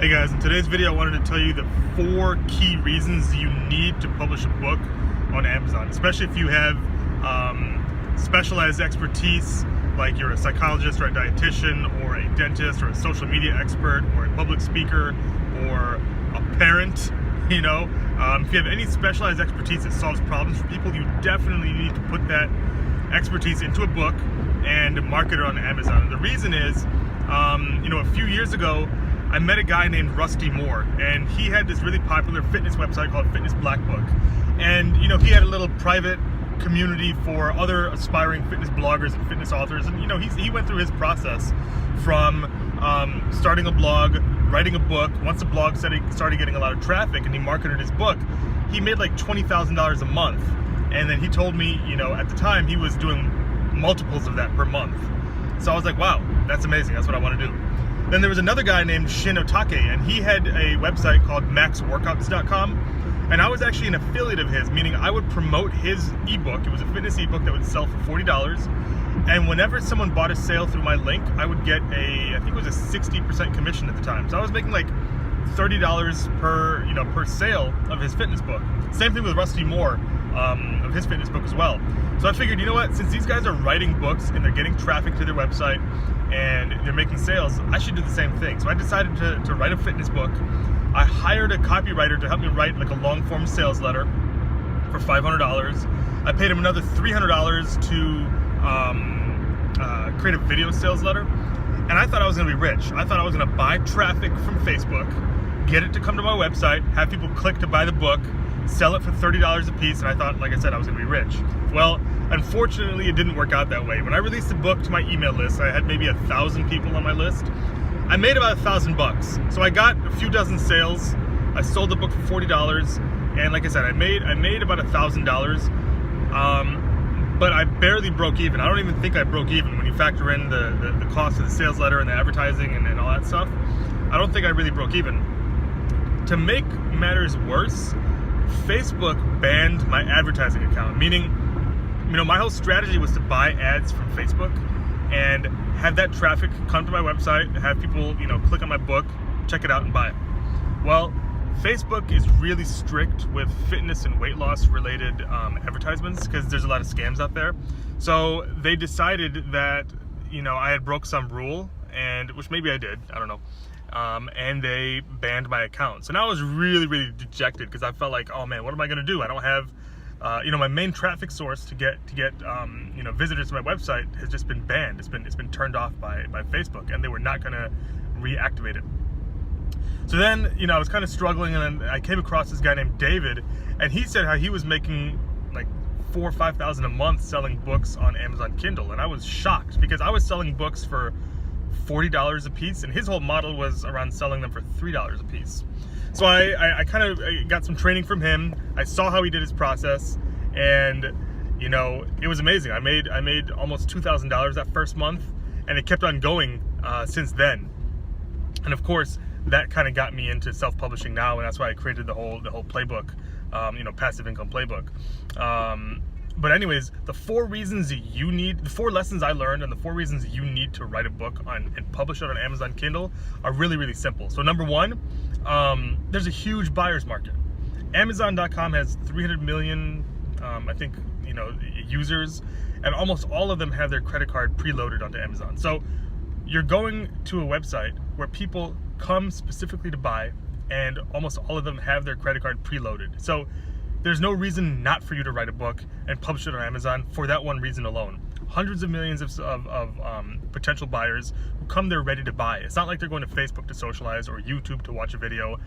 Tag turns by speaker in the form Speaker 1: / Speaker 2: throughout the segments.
Speaker 1: Hey guys, in today's video I wanted to tell you the 4 key reasons you need to publish a book on Amazon, especially if you have specialized expertise, like you're a psychologist or a dietitian or a dentist or a social media expert or a public speaker or a parent. If you have any specialized expertise that solves problems for people, you definitely need to put that expertise into a book and market it on Amazon. And the reason is, a few years ago, I met a guy named Rusty Moore, and he had this really popular fitness website called Fitness Black Book. And, he had a little private community for other aspiring fitness bloggers and fitness authors. And, he went through his process from starting a blog, writing a book. Once the blog started getting a lot of traffic and he marketed his book, he made like $20,000 a month. And then he told me, at the time he was doing multiples of that per month. So I was like, wow, that's amazing. That's what I want to do. Then there was another guy named Shin Otake, and he had a website called maxworkouts.com, and I was actually an affiliate of his, meaning I would promote his ebook. It was a fitness ebook that would sell for $40, and whenever someone bought a sale through my link, I would get I think it was a 60% commission at the time. So I was making like $30 per sale of his fitness book. Same thing with Rusty Moore of his fitness book as well. So I figured, since these guys are writing books and they're getting traffic to their website and they're making sales, I should do the same thing. So I decided to write a fitness book. I hired a copywriter to help me write like a long form sales letter for $500. I paid him another $300 to create a video sales letter. And I thought I was going to be rich. I thought I was going to buy traffic from Facebook, get it to come to my website, have people click to buy the book, sell it for $30 a piece, and I thought, like I said, I was going to be rich. Well, unfortunately, it didn't work out that way. When I released the book to my email list, I had maybe 1,000 people on my list. I made about $1,000. So I got a few dozen sales. I sold the book for $40, and like I said, I made about $1,000. But I barely broke even. I don't even think I broke even when you factor in the cost of the sales letter and the advertising and all that stuff. I don't think I really broke even. To make matters worse, Facebook banned my advertising account, meaning, my whole strategy was to buy ads from Facebook and have that traffic come to my website, have people, click on my book, check it out and buy it. Well, Facebook is really strict with fitness and weight loss related advertisements because there's a lot of scams out there. So they decided that, I had broke some rule, and which maybe I did, I don't know. And they banned my account. So now I was really, really dejected because I felt like, oh man, what am I going to do? I don't have, my main traffic source to get visitors to my website has just been banned. It's been turned off by Facebook, and they were not going to reactivate it. So then, I was kind of struggling, and then I came across this guy named David, and he said how he was making like $4,000 or $5,000 a month selling books on Amazon Kindle, and I was shocked because I was selling books for $40 a piece, and his whole model was around selling them for $3 a piece. So I kind of got some training from him. I saw how he did his process, and it was amazing. I made almost $2,000 that first month, and it kept on going since then. And of course, that kind of got me into self-publishing now, and that's why I created the whole playbook, passive income playbook. But anyways, the 4 lessons I learned and the 4 reasons you need to write a book and publish it on Amazon Kindle are really, really simple. So number 1, there's a huge buyer's market. Amazon.com has 300 million, users, and almost all of them have their credit card preloaded onto Amazon. So you're going to a website where people come specifically to buy, and almost all of them have their credit card preloaded. So there's no reason not for you to write a book and publish it on Amazon for that one reason alone. Hundreds of millions of potential buyers who come there ready to buy. It's not like they're going to Facebook to socialize or YouTube to watch a video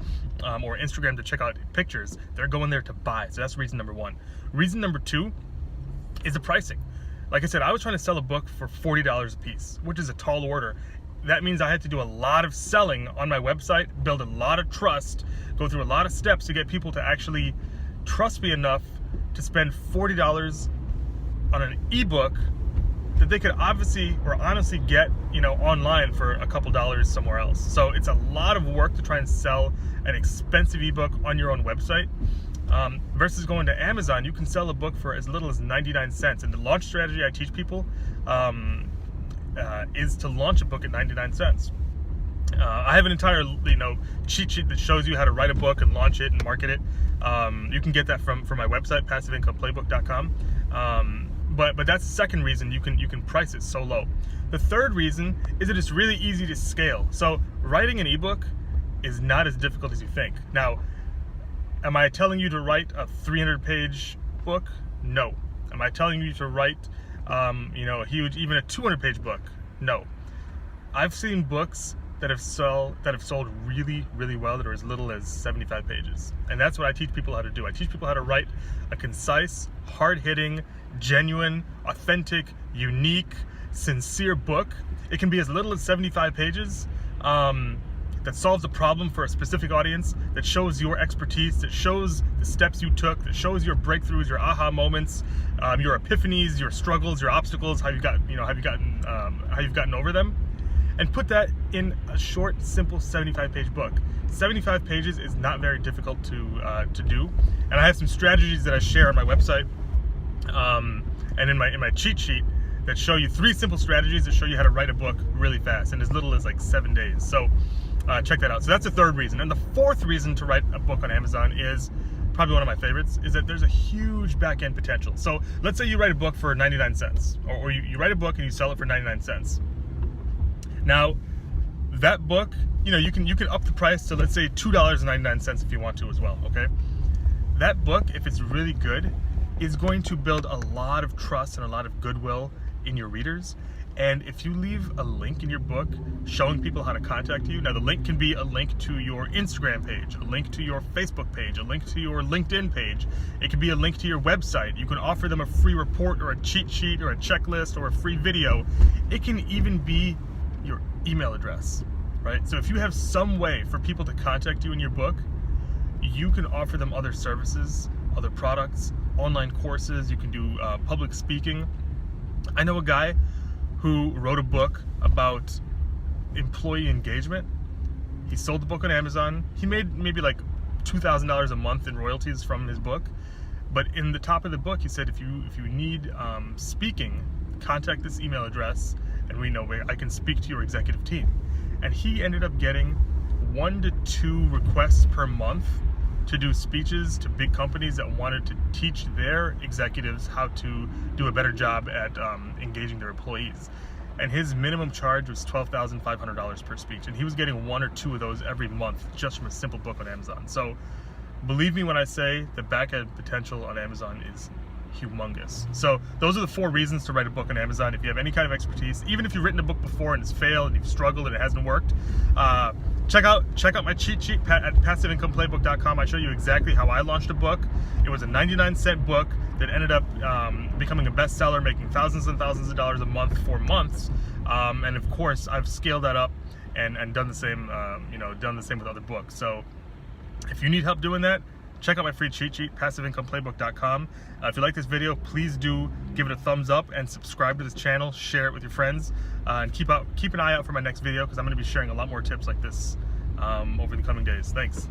Speaker 1: or Instagram to check out pictures. They're going there to buy. So that's reason number 1. Reason number 2 is the pricing. Like I said, I was trying to sell a book for $40 a piece, which is a tall order. That means I had to do a lot of selling on my website, build a lot of trust, go through a lot of steps to get people to actually trust me enough to spend $40 on an ebook that they could obviously or honestly get, online for a couple dollars somewhere else. So it's a lot of work to try and sell an expensive ebook on your own website. Versus going to Amazon, you can sell a book for as little as 99 cents. And the launch strategy I teach people is to launch a book at 99 cents. I have an entire, cheat sheet that shows you how to write a book and launch it and market it. You can get that from my website, passiveincomeplaybook.com. But that's the second reason you can price it so low. The third reason is that it's really easy to scale. So writing an ebook is not as difficult as you think. Now, am I telling you to write a 300-page book? No. Am I telling you to write, a huge, even a 200-page book? No. I've seen books that have sold really, really well that are as little as 75 pages. And that's what I teach people how to do. I teach people how to write a concise, hard-hitting, genuine, authentic, unique, sincere book. It can be as little as 75 pages that solves a problem for a specific audience, that shows your expertise, that shows the steps you took, that shows your breakthroughs, your aha moments, your epiphanies, your struggles, your obstacles, how you've gotten over them. And put that in a short, simple 75-page book. 75 pages is not very difficult to do, and I have some strategies that I share on my website and in my cheat sheet that show you 3 simple strategies that show you how to write a book really fast in as little as like 7 days. So check that out. So that's the third reason. And the fourth reason to write a book on Amazon is probably one of my favorites, is that there's a huge back-end potential. So let's say you write a book for 99 cents, or you write a book and you sell it for 99 cents. Now, that book, you can up the price to, let's say, $2.99 if you want to as well, okay? That book, if it's really good, is going to build a lot of trust and a lot of goodwill in your readers. And if you leave a link in your book showing people how to contact you, now the link can be a link to your Instagram page, a link to your Facebook page, a link to your LinkedIn page. It can be a link to your website. You can offer them a free report or a cheat sheet or a checklist or a free video. It can even be your email address, right? So if you have some way for people to contact you in your book, you can offer them other services, other products, online courses. You can do public speaking. I know a guy who wrote a book about employee engagement. He sold the book on Amazon. He made maybe like $2,000 a month in royalties from his book. But in the top of the book, he said, if you need speaking, contact this email address, and we know where I can speak to your executive team. And he ended up getting 1 to 2 requests per month to do speeches to big companies that wanted to teach their executives how to do a better job at engaging their employees. And his minimum charge was $12,500 per speech. And he was getting 1 or 2 of those every month just from a simple book on Amazon. So believe me when I say the back-end potential on Amazon is humongous. So those are the 4 reasons to write a book on Amazon. If you have any kind of expertise, even if you've written a book before and it's failed and you've struggled and it hasn't worked, check out my cheat sheet at passiveincomeplaybook.com. I show you exactly how I launched a book. It was a 99-cent book that ended up becoming a bestseller, making thousands and thousands of dollars a month for months. And of course, I've scaled that up and done the same. Done the same with other books. So if you need help doing that, check out my free cheat sheet, passiveincomeplaybook.com. If you like this video, please do give it a thumbs up and subscribe to this channel, share it with your friends, and keep an eye out for my next video, because I'm going to be sharing a lot more tips like this over the coming days. Thanks.